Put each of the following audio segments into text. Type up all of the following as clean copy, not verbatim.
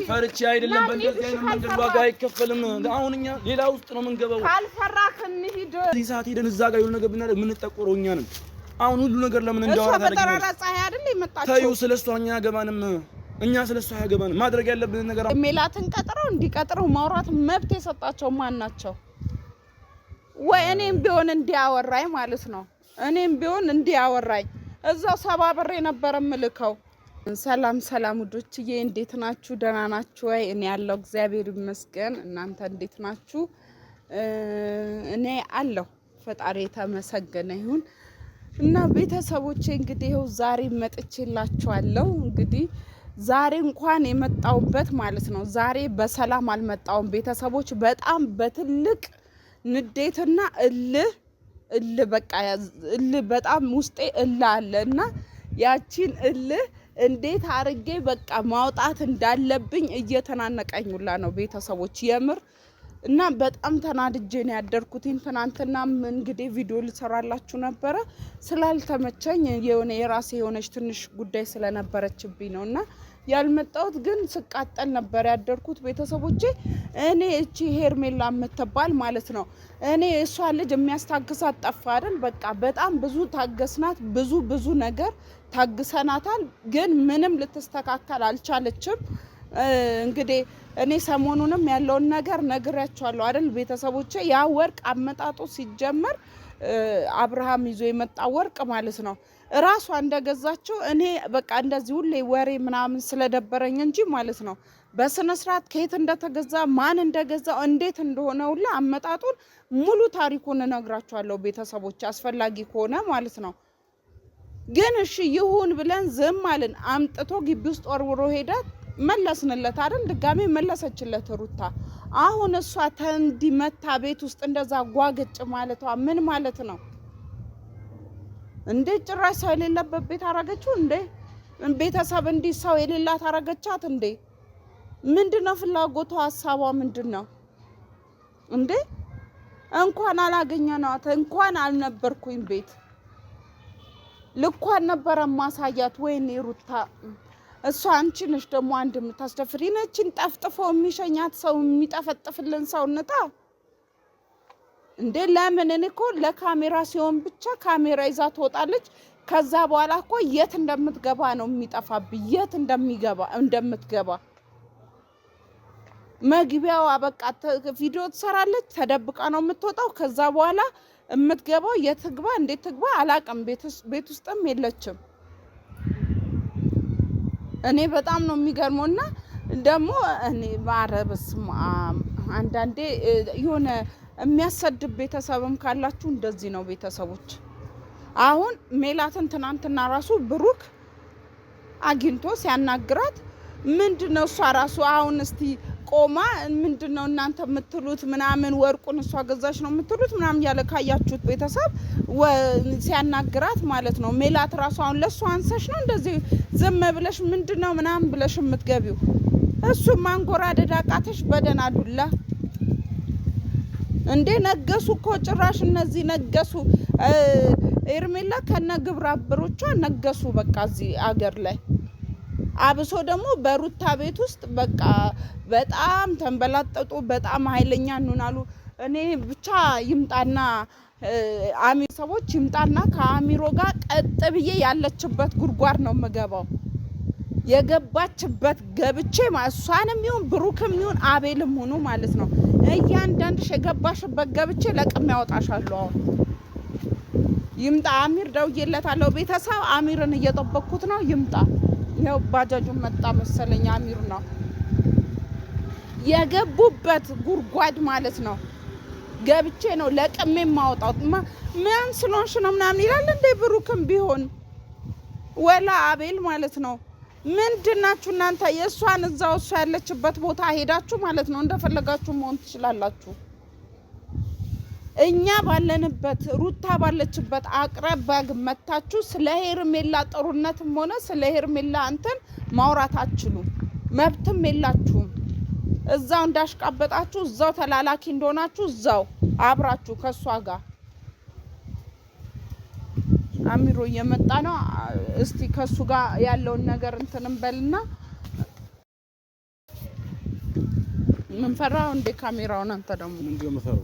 ፈርቼ አይደለም በእንደዚህ አይነት መንገድ ዋጋ አይከፈልም አሁን እኛ ሌላ ውስጥ ነው የምንገባው ካልፈራክ እንሂድ እዚህ ሰዓት ሄደን እዛ ጋር የሆነ ነገር ብናደርግ ምን ተቆረው እኛ ነን አሁን ሁሉ ነገር ለምን እንዳወራ ታደርጊ ፀሐይ አይደል ይመጣችሁ ታዩ ስለሷ እኛ ያገባንም እኛ ስለሷ ያገባንም ማድረግ ያለብን ነገር ሜላትን ቀጥረው እንዲቀጥረው ማውራት መብት የሰጣቸው ማን ናቸው ወይ እኔም ቢሆን እንዲያወራኝ ማለት ነው እኔም ቢሆን እንዲያወራኝ እዛው ሰባብሬ ነበር ምልከው ሰላም ሰላም ውዶችዬ እንዴት ናችሁ ደህና ናችሁ ወይ እኔ ያለው እግዚአብሔር ይመስገን እናንተ እንዴት ናችሁ እኔ አለው ፈጣሪ የተመሰገነ ይሁን እና ቤተሰቦቼ እንግዲህ ይኸው ዛሬ መጥቼላችኋለሁ እንግዲህ ዛሬ እንኳን የመጣውበት ማለት ነው ዛሬ በሰላም አልመጣውም ቤተሰቦች በጣም በትልቅ ንዴትና እልህ በቃ እልህ በጣም ውስጤ እልህ አለና ያቺን እልህ እንዴት አርጌ በቃ ማውጣት እንዳለብኝ እየተናነቀኝ ሁላ ነው ቤተሰቦች የምር እና በጣም ተናድጄ ነው ያደርኩት ትናንትና እንግዲህ ቪዲዮ ልሰራላችሁ ነበር ስላልተመቸኝ የሆነ የራሴ የሆነች ትንሽ ጉዳይ ስለነበረችብኝ ነውና ያልመጣሁት ግን ስቃጠል ነበር ያደርኩት ቤተሰቦቼ እኔ እቺ ሄርሜላ የምትባል ማለት ነው እኔ እሷ ልጅ የሚያስታግሳት ጠፋ አይደል በቃ በጣም ብዙ ታገስናት ብዙ ነገር ታግሰናታል ግን ምንም ልትስተካከል አልቻለችም እንግዲህ እኔ ሰሞኑንም ያለውን ነገር ነግራችኋለሁ አይደል ቤተሰቦቼ ያ ወርቅ አመጣጡ ሲጀመር አብርሃም ይዞ የመጣ ወርቅ ማለት ነው ራሷ እንደገዛቸው እኔ በቃ እንደዚህ ሁሌ ወሬ ምናምን ስለደበረኝ እንጂ ማለት ነው በስነ ስርዓት ከየት እንደተገዛ ማን እንደገዛው እንዴት እንደሆነ ሁላ አመጣጡን ሙሉ ታሪኩን እነግራችኋለሁ ቤተሰቦች አስፈላጊ ከሆነ ማለት ነው ግን እሺ ይሁን ብለን ዝም አልን አምጥቶ ግቢ ውስጥ ወርውሮ ሄዳ መለስንለት አይደል ድጋሜ መለሰችለት ሩታ አሁን እሷ ተንዲመታ ቤት ውስጥ እንደዛ ጓገጭ ማለቷ ምን ማለት ነው እንዴ ጭራሽ ሰው የሌለበት ቤት አረጋችሁ እንዴ ቤተሰብ እንዲ ሰው የሌላት አረጋቻት እንዴ ምንድነው ፍላጎቷ ሐሳቧ ምንድነው እንዴ እንኳን አላገኘናት እንኳን አልነበርኩኝ ቤት ልኳን ነበር ማሳያት ወይኔ ሩታ እሷ አንቺ ነሽ ደግሞ አንድ ምታስደፍሪ ነችን ጠፍጥፎ የሚሸኛት ሰው የሚጠፈጥፍልን ሰውነታ እንዴ ለምን እኔ እኮ ለካሜራ ሲሆን ብቻ ካሜራ ይዛ ትወጣለች ከዛ በኋላ እኮ የት እንደምትገባ ነው የሚጠፋብኝ የት እንደምትገባ መግቢያው አበቃ ቪዲዮ ትሰራለች ተደብቃ ነው የምትወጣው ከዛ በኋላ የምትገባው የትግባ እንዴት ትግባ አላቀም ቤት ውስጥም የለችም እኔ በጣም ነው የሚገርመውና ደግሞ እኔ ማረብስማ አንዳንዴ የሆነ የሚያሰድብ ቤተሰብም ካላችሁ እንደዚህ ነው ቤተሰቦች አሁን ሜላትን ትናንትና ራሱ ብሩክ አግኝቶ ሲያናግራት ምንድነው እሷ ራሱ አሁን እስቲ ቆማ ምንድነው እናንተ የምትሉት ምናምን ወርቁን እሷ ገዛሽ ነው የምትሉት ምናምን ያለ ካያችሁት ቤተሰብ ሲያናግራት ማለት ነው ሜላት ራሱ አሁን ለሷ አንሰሽ ነው እንደዚህ ዝም ብለሽ ምንድነው ምናምን ብለሽ የምትገቢው እሱ ማንጎራደድ አቃተሽ በደናዱላ እንዴ ነገሱ እኮ ጭራሽ እነዚህ ነገሱ ሄርሜላ ከነ ግብረ አበሮቿ ነገሱ በቃ እዚህ አገር ላይ አብሶ ደግሞ በሩታ ቤት ውስጥ በቃ በጣም ተንበላጠጡ በጣም ኃይለኛ እንሆናሉ እኔ ብቻ ይምጣና አሚር ሰዎች ይምጣና ከአሚሮ ጋር ቀጥ ብዬ ያለችበት ጉርጓር ነው መገባው የገባችበት ገብቼ ማሷንም ይሁን ብሩክም ይሁን አቤልም ሆኖ ማለት ነው እያንዳንድሽ የገባሽበት ገብቼ ለቅም ያወጣሻለሁ አሁን ይምጣ አሚር ደውዬለታለሁ ቤተሰብ አሚርን እየጠበቅኩት ነው ይምጣ ያው ባጃጁ መጣ መሰለኝ አሚር ነው የገቡበት ጉርጓድ ማለት ነው ገብቼ ነው ለቅሜ ማውጣው ማን ስለሆንሽ ነው ምናምን ይላል እንደ ብሩክም ቢሆን ወላ አቤል ማለት ነው ምንድናችሁ እናንተ የሷን እዛው እሷ ያለችበት ቦታ ሄዳችሁ ማለት ነው እንደፈለጋችሁ መሆን ትችላላችሁ እኛ ባለንበት ሩታ ባለችበት አቅራባግ መታችሁ ስለ ሄርሜላ ጥሩነትም ሆነ ስለ ሄርሜላ አንተን ማውራት አትችሉ መብትም የላችሁም እዛው እንዳሽቃበጣችሁ እዛው ተላላኪ እንደሆናችሁ እዛው አብራችሁ ከሷ ጋር አሚሮ የመጣ ነው እስቲ ከሱ ጋር ያለውን ነገር እንትንም በልና ምን ፈራው እንደ ካሜራውን አንተ ደግሞ ምንድነው መፈራው?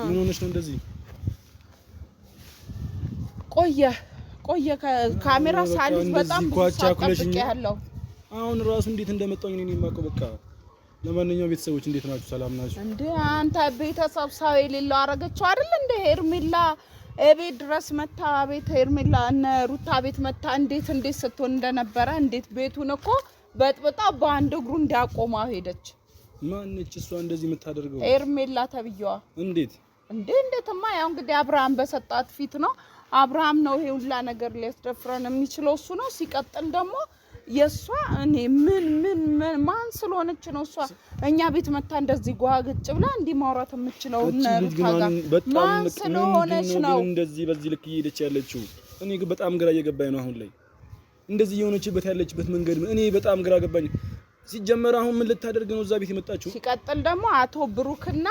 ምን ሆነሽ ነው እንደዚህ? ቆየ ካሜራ ሳልፍ በጣም ብዙ ያለው አሁን ራሱ እንዴት እንደመጣው እኔ የማውቀው በቃ። ለማንኛውም ቤተሰቦች እንዴት ናችሁ? ሰላም ናችሁ እንዴ? አንተ ቤተሰብ ሰው የሌለው አረጋቸው አይደል እንደ ሄርሜላ እቤት ድረስ መታ ቤት ሄርሜላ እነ ሩታ ቤት መታ እንዴት ስትሆን እንደነበረ እንዴት ቤቱን እኮ በጥብጣ በአንድ እግሩ እንዳቆማ ሄደች። ማንነች እሷ እንደዚህ የምታደርገው? ሄርሜላ ተብየዋ። እንዴትማ ያው እንግዲህ አብርሃም በሰጣት ፊት ነው። አብርሃም ነው ይሄ ሁላ ነገር ሊያስደፍረን የሚችለው እሱ ነው። ሲቀጥል ደግሞ የሷ እኔ ምን ማን ስለሆነች ነው እሷ እኛ ቤት መታ እንደዚህ ጓግጭ ብላ እንዲ ማውራት የምትችለው? ማን ስለሆነች ነው እንደዚህ በዚህ ልክ እየሄደች ያለችው? እኔ ግን በጣም ግራ እየገባኝ ነው አሁን ላይ እንደዚህ የሆነችበት ያለችበት መንገድ እኔ በጣም ግራ ገባኝ። ሲጀመር አሁን ምን ልታደርግ ነው እዛ ቤት የመጣችው? ሲቀጥል ደግሞ አቶ ብሩክና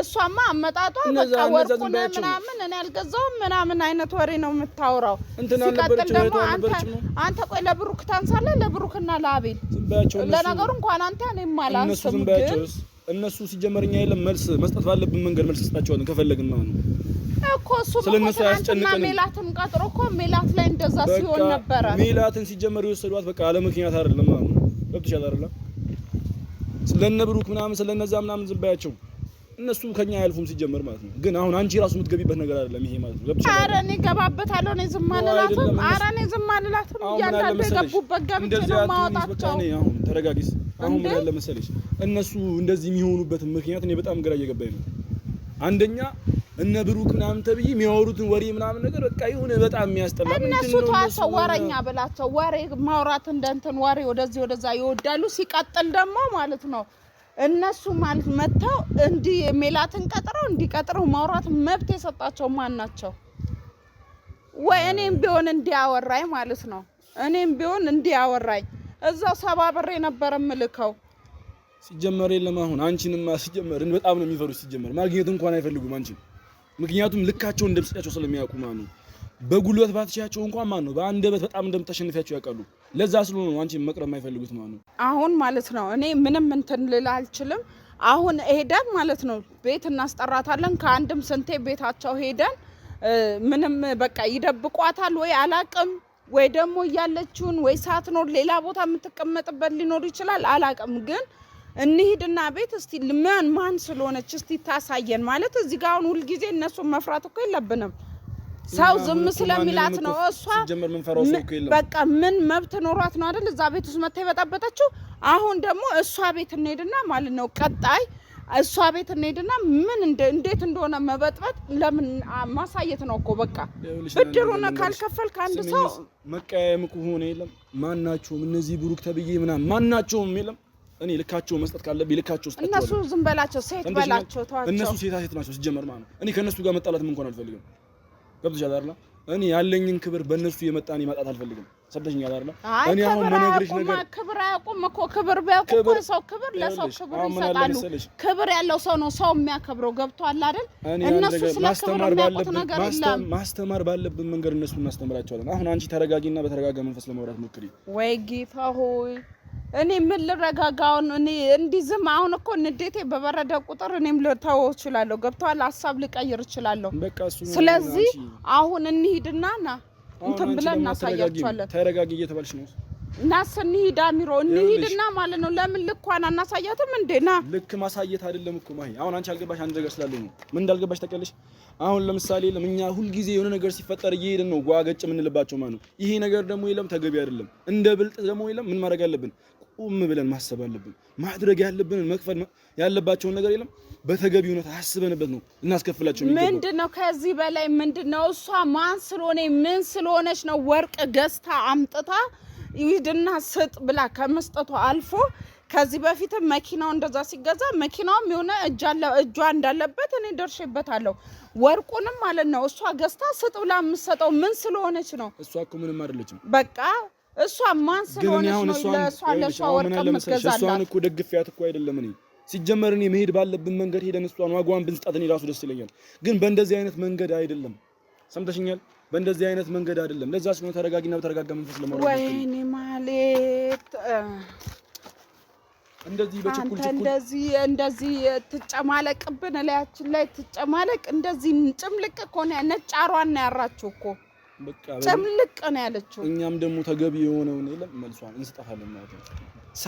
እሷማ አመጣጧ በቃ ወርቁን ምናምን እኔ አልገዛውም ምናምን አይነት ወሬ ነው የምታወራው። ሲቀጥል ደግሞ አንተ ቆይ ለብሩክ ታንሳለህ? ለብሩክና ለአቤል ለነገሩ እንኳን አንተ እኔም አላስብም። ግን እነሱ ሲጀመርኛ የለም መልስ መስጠት ባለብን መንገድ መልስ ሰጣቸዋለን ከፈለግን ማለት ነው እኮ እሱ ስለነሱ ያስጨንቀን። ሜላትን ቀጥሮ እኮ ሜላት ላይ እንደዛ ሲሆን ነበር። ሜላትን ሲጀመር ይወሰዷት በቃ አለ ምክንያት አይደለም ማለት ነው። ገብቶሻል አይደል? ስለነ ብሩክ ምናምን ስለነዛ ምናምን ዝም ባያቸው እነሱ ከኛ ያልፉም ሲጀመር ማለት ነው። ግን አሁን አንቺ ራሱ የምትገቢበት ነገር አይደለም ይሄ ማለት ነው። ገብቶሻል? ኧረ እኔ ገባበታለሁ። እኔ ዝም አልላትም። ኧረ እኔ ዝም አልላትም። እያንዳንዱ የገቡበት ገብቼ ነው የማወጣቸው። አሁን ተረጋጊስ። አሁን ምን ያለ መሰለሽ እነሱ እንደዚህ የሚሆኑበት ምክንያት እኔ በጣም ግራ እየገባኝ ነው። አንደኛ እነ ብሩክ ምናምን ተብዬ የሚያወሩትን ወሬ ምናምን ነገር በቃ ይሁን በጣም የሚያስጠላ እነሱ ተዋቸው። ወሬኛ ብላቸው ወሬ ማውራት እንደንትን ወሬ ወደዚህ ወደዛ ይወዳሉ። ሲቀጥል ደግሞ ማለት ነው እነሱ ማለት መተው እንዲ ሜላትን ቀጥረው እንዲቀጥረው ማውራት መብት የሰጣቸው ማን ናቸው? ወይ እኔም ቢሆን እንዲያወራኝ ማለት ነው። እኔም ቢሆን እንዲያወራኝ እዛው ሰባብሬ ነበር የምልከው። ሲጀመር የለም አሁን አንቺንማ ሲጀመር በጣም ነው የሚፈሩት። ሲጀመር ማግኘት እንኳን አይፈልጉም አንቺን። ምክንያቱም ልካቸው እንደምትሰጫቸው ስለሚያውቁ ማለት ነው። በጉልበት ባትሻቸው እንኳን ማለት ነው በአንደበት በጣም እንደምታሸንፊያቸው ያውቃሉ። ለዛ ስለሆነ ነው አንቺን መቅረብ የማይፈልጉት ማለት ነው። አሁን ማለት ነው እኔ ምንም እንትን ልል አልችልም። አሁን ሄደን ማለት ነው ቤት እናስጠራታለን። ከአንድም ስንቴ ቤታቸው ሄደን ምንም በቃ ይደብቋታል ወይ አላቅም፣ ወይ ደግሞ ያለችውን ወይ ሳትኖር ሌላ ቦታ የምትቀመጥበት ሊኖር ይችላል አላቅም። ግን እንሂድና ቤት እስቲ ማን ስለሆነች እስቲ ታሳየን ማለት እዚህ ጋር አሁን ሁሉ ጊዜ እነሱ መፍራት እኮ የለብንም። ሰው ዝም ስለሚላት ነው እሷ በቃ ምን መብት ኖሯት ነው አይደል እዛ ቤት ውስጥ መታ የበጣበጠችው። አሁን ደግሞ እሷ ቤት እንሄድና ማለት ነው ቀጣይ እሷ ቤት እንሄድና ምን እንዴት እንደሆነ መበጥበጥ ለምን ማሳየት ነው እኮ በቃ። ብድሩን ካልከፈልክ አንድ ሰው መቀያየም ሆነ የለም ማናቸውም እነዚህ ብሩክ ተብዬ ምናምን ማናቸውም የለም። እኔ ልካቸው መስጠት ካለብኝ ልካቸው መስጠት እነሱ ዝም በላቸው፣ ሴት በላቸው፣ ተዋቸው። እነሱ ሴት ናቸው ሲጀመር ማለት ነው። እኔ ከነሱ ጋር መጣላትም እንኳን አልፈልግም። ገብቶሻል አይደል? እኔ ያለኝን ክብር በእነሱ የመጣን ማጣት አልፈልግም። ሰብተሽኛል አይደል? እኔ አሁን መነግርሽ ነገር ክብር አያውቁም እኮ ክብር ቢያውቁ ሰው ክብር ለሰው ክብር ይሰጣሉ። ክብር ያለው ሰው ነው ሰው የሚያከብረው። ገብቷል አይደል? እነሱ ስለ ክብር የሚያውቁት ነገር የለም። ማስተማር ባለብን መንገድ እነሱ እናስተምራቸዋለን። አሁን አንቺ ተረጋጊና በተረጋጋ መንፈስ ለማውራት ሞክሪ። ወይ ጌታ ሆይ እኔ ምን ልረጋጋው? እኔ እንዲህ ዝም አሁን እኮ ንዴቴ በበረደ ቁጥር እኔም ልተው እችላለሁ። ገብቷል? ሀሳብ ልቀይር እችላለሁ። ስለዚህ አሁን እንሂድና ና እንትን ብለን እናሳያቸዋለን። ተረጋጊ እየተባልሽ ነው። ናስ እንሂድ አሚሮ እንሂድና ማለት ነው። ለምን ልኳን አናሳያትም እንዴ? ና ልክ ማሳየት አይደለም እኮ ማሂ። አሁን አንቺ አልገባሽ አንድ ነገር ስላለኝ ነው። ምን እንዳልገባሽ ታውቂያለሽ? አሁን ለምሳሌ ለምኛ ሁሉ ጊዜ የሆነ ነገር ሲፈጠር እየሄድን ነው ጓገጭ የምንልባቸው ማለት ነው። ይሄ ነገር ደግሞ የለም ተገቢ አይደለም። እንደ ብልጥ ደግሞ የለም ምን ማድረግ አለብን? ቁም ብለን ማሰብ አለብን። ማድረግ ያለብንን መክፈል ያለባቸውን ነገር የለም በተገቢው ሁኔታ አስበንበት ነው እናስከፍላቸው። ምንድነው ከዚህ በላይ ምንድነው? እሷ ማን ስለሆነ ምን ስለሆነች ነው ወርቅ ገዝታ አምጥታ ይድና ስጥ ብላ ከመስጠቷ አልፎ ከዚህ በፊት መኪናው እንደዛ ሲገዛ መኪናውም የሆነ እጇ እንዳለበት እኔ ደርሼበታለሁ። ወርቁንም ማለት ነው እሷ ገዝታ ስጥ ብላ የምትሰጠው ምን ስለሆነች ነው? እሷ እኮ ምንም አይደለችም። በቃ እሷ ማን ስለሆነች ነው ለእሷ ወርቅ የምትገዛላት? እሷን እኮ ደግፊያት እኮ አይደለም። እኔ ሲጀመር እኔ መሄድ ባለብን መንገድ ሄደን እሷን ዋጋዋን ብንስጣት እኔ ራሱ ደስ ይለኛል። ግን በእንደዚህ አይነት መንገድ አይደለም። ሰምተሽኛል? በእንደዚህ አይነት መንገድ አይደለም። ለዛ ስለሆነ ተረጋጊና በተረጋጋ መንፈስ ለማውራት ወይኔ ማለት እንደዚህ በችኩል እንደዚህ ትጨማለቅብን እላያችን ላይ ትጨማለቅ እንደዚህ ጭምልቅ እኮ ነው ነጫሯን ነው ያራችሁ እኮ በቃ ጭምልቅ ነው ያለችው እኛም ደግሞ ተገቢ የሆነውን የለም መልሷን እንስጣፋለን ማለት ነው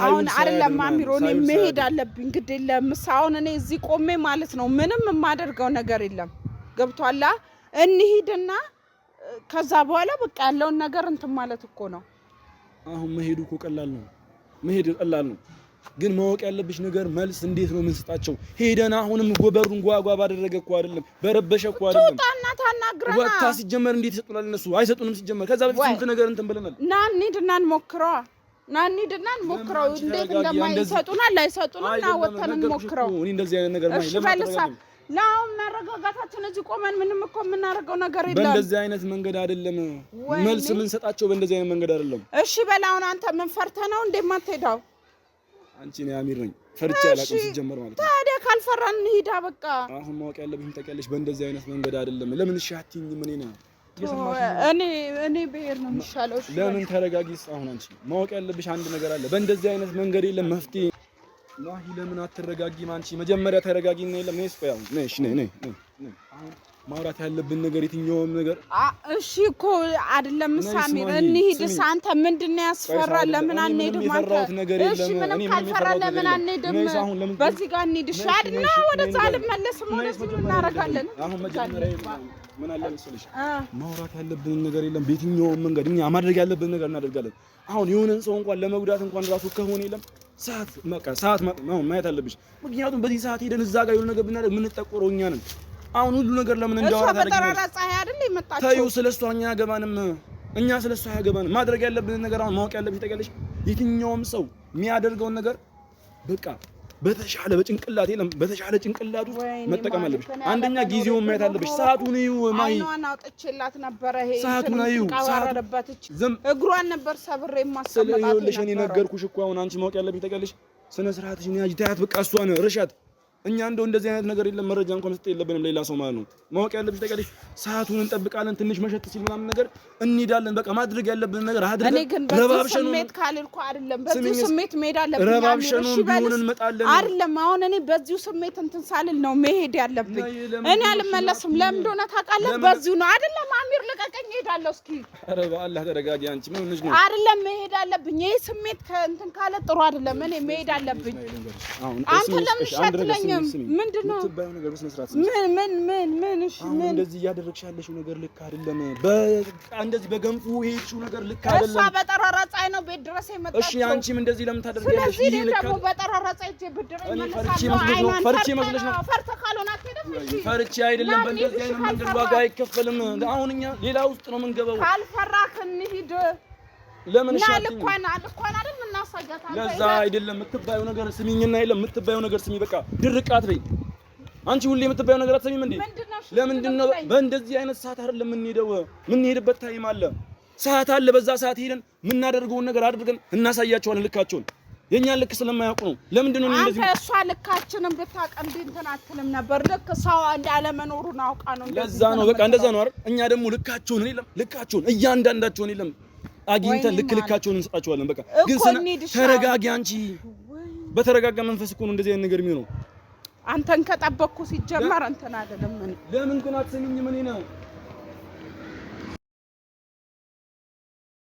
አሁን አይደለም ማሚሮኔ መሄድ አለብኝ ግድ የለም ሳውን እኔ እዚህ ቆሜ ማለት ነው ምንም የማደርገው ነገር የለም ገብቷላ እንሂድና ከዛ በኋላ በቃ ያለውን ነገር እንትን ማለት እኮ ነው አሁን መሄዱ እኮ ቀላል ነው ግን ማወቅ ያለብሽ ነገር መልስ እንዴት ነው የምንስጣቸው ሄደና አሁንም ጎበሩን ጓጓ ባደረገ እኮ አይደለም በረበሸ እኮ አይደለም ቶጣና ታናግረና ወጣ ሲጀመር እንዴት ይሰጡናል እነሱ አይሰጡንም ሲጀመር ከዛ በፊት ስንት ነገር እንትን ብለናል ና እንሂድና እንሞክረው እንዴት እንደማይሰጡናል ላይሰጡንም ና ወተን እንሞክረው እኔ እንደዚህ አይነት ነገር ማይ ለማድረግ ላው መረጋጋታችን እዚህ ቆመን ምንም እኮ የምናደርገው ነገር የለም በእንደዚህ አይነት መንገድ አይደለም መልስ የምንሰጣቸው በእንደዚህ አይነት መንገድ አይደለም እሺ በላውን አንተ ምን ፈርተህ ነው እንደማትሄዳው አንቺ ነው አሚር ነኝ ፈርቼ አላውቅም ሲጀመር ማለት ነው ታዲያ ካልፈራን እንሂዳ በቃ አሁን ማወቅ ያለብኝ ታውቂያለሽ በእንደዚህ አይነት መንገድ አይደለም ለምን እሺ አትይኝም እኔ ብሄር ነው የሚሻለው ለምን ተረጋጊስ አሁን አንቺ ማወቅ ያለብሽ አንድ ነገር አለ በእንደዚህ አይነት መንገድ የለም መፍትሄ ማሂ ለምን አትረጋጊም አንቺ መጀመሪያ ተረጋጊና የለም ነይስ ቆይ አሁን ነይ አሁን ማውራት ያለብን ነገር የትኛውም ነገር እሺ እኮ አይደለም ሳሚር እንሂድስ አንተ ምንድነው ያስፈራ ለምን አንሄድም አንተ እሺ ምንም ካልፈራ ለምን አንሄድም በዚህ ጋር እንሂድ እሺ አይደልና ወደዛ አልመለስም ወደዚህ እናረጋለን አሁን መጀመሪያ ምን አለ መሰለሽ ማውራት ያለብን ነገር የለም በየትኛውም መንገድ እኛ ማድረግ ያለብን ነገር እናደርጋለን አሁን የሆነን ሰው እንኳን ለመጉዳት እንኳን ራሱ ከሆነ የለም ሰዓት ማየት አለብሽ ምክንያቱም በዚህ ሰዓት ሄደን እዛ ጋር የሆነ ነገር ብናደርግ ምን ተቆረው እኛ ነን አሁን ሁሉ ነገር ለምን እንዳወራ ታደርጊ ታዩ ስለሷ እኛ ያገባንም እኛ ስለሷ ያገባንም ማድረግ ያለብን ነገር አሁን ማወቅ ያለብሽ ታውቂያለሽ የትኛውም ሰው የሚያደርገው ነገር በቃ በተሻለ በጭንቅላት የለም በተሻለ ጭንቅላት መጠቀም አለብሽ አንደኛ ጊዜውን ማየት አለብሽ ሰዓቱን እዩ ማይ አይኗን አውጥቼላት ነበር ይሄ ሰዓቱን እዩ ሰዓቱን እግሯን ነበር ሰብሬ ማስቀመጣት ስለይኸውልሽ እኔ ነገርኩሽ እኮ አሁን አንቺ ማወቅ ያለብሽ ታውቂያለሽ ስነ ስርዓትሽን ያጂ ታያት በቃ እሷን ርሻት እኛ እንደዚህ አይነት ነገር የለም መረጃ እንኳን መስጠት የለብንም ሌላ ሰው ማለት ነው ማወቅ ያለብሽ ታውቂያለሽ ሰዓቱን እንጠብቃለን ትንሽ መሸት ሲል ምናምን ነገር እንሂዳለን በቃ ማድረግ ያለብን ነገር አድርገን ረባብሸን ስሜት ካልልኩ አይደለም በዚህ ስሜት መሄድ አለብኝ ረባብሸን ቢሆን እንመጣለን አይደለም አሁን እኔ በዚህ ስሜት እንትን ሳልል ነው መሄድ ያለብኝ እኔ አልመለስም ለምን እንደሆነ ታውቃለህ በዚሁ ነው አይደለም አሚር ልቀቀኝ እሄዳለሁ እስኪ ኧረ በአላህ ተረጋጊ አንቺ ምን ሆነሽ ነው አይደለም መሄድ አለብኝ ይሄ ስሜት እንትን ካለ ጥሩ አይደለም እኔ መሄድ አለብኝ አንተ ለምን ሸትለኝ ምንድነው ትባዩ ነገር በስነ ስርዓት ምን እሺ ምን እንደዚህ ያደረግሽ ያለሽው ነገር ልክ አይደለም በቃ እንደዚህ በገንፉ ሄድሽው ነገር ልክ አይደለም እሷ በጠራራ ፀሐይ ነው ቤት ድረስ የመጣችው እሺ አንቺም እንደዚህ ለምን ታደርጊያለሽ ይሄ ልክ ነው በጠራራ ፀሐይ ብድር ይመለሳል ፈርቼ መስለሽ ነው ፈርተ ካልሆነ አትሄድም እሺ ፈርቼ አይደለም በእንደዚህ አይነት መንገድ ዋጋ አይከፈልም አሁን እኛ ሌላ ውስጥ ነው የምንገባው ካልፈራክ እንሂድ ለምን ሻት ልኳን አይደል እናሳያታለን ለዛ አይደለም የምትባዩ ነገር ስሚኝና የለም የምትባዩ ነገር ስሚ በቃ ድርቃት በይ አንቺ ሁሌ የምትባዩ ነገር አትሰሚም እንዴ ለምንድን ነው በእንደዚህ አይነት ሰዓት አይደለም የምንሄድበት ታይም አለ ሰዓት አለ በዛ ሰዓት ሄደን የምናደርገውን ነገር አድርገን እናሳያቸዋለን ልካቸውን የኛን ልክ ስለማያውቁ ነው ለምንድን ነው እንደዚህ አንተ እሷ ልካችንን ብታቀም እንትን አትልም ነበር ልክ ሰው እንዳለ መኖሩን አውቃ ነው ለዛ ነው በቃ እንደዛ ነው አይደል እኛ ደግሞ ልካቸውን እያንዳንዳቸውን የለም አግኝተን ልካቸውን እንሰጣቸዋለን በቃ ግን ተረጋጊ አንቺ በተረጋጋ መንፈስ እኮ ነው እንደዚህ አይነት ነገር የሚሆነው አንተን ከጠበቅኩ ሲጀመር እንትን አይደለም ለምን ግን አትሰሚኝም እኔ ነው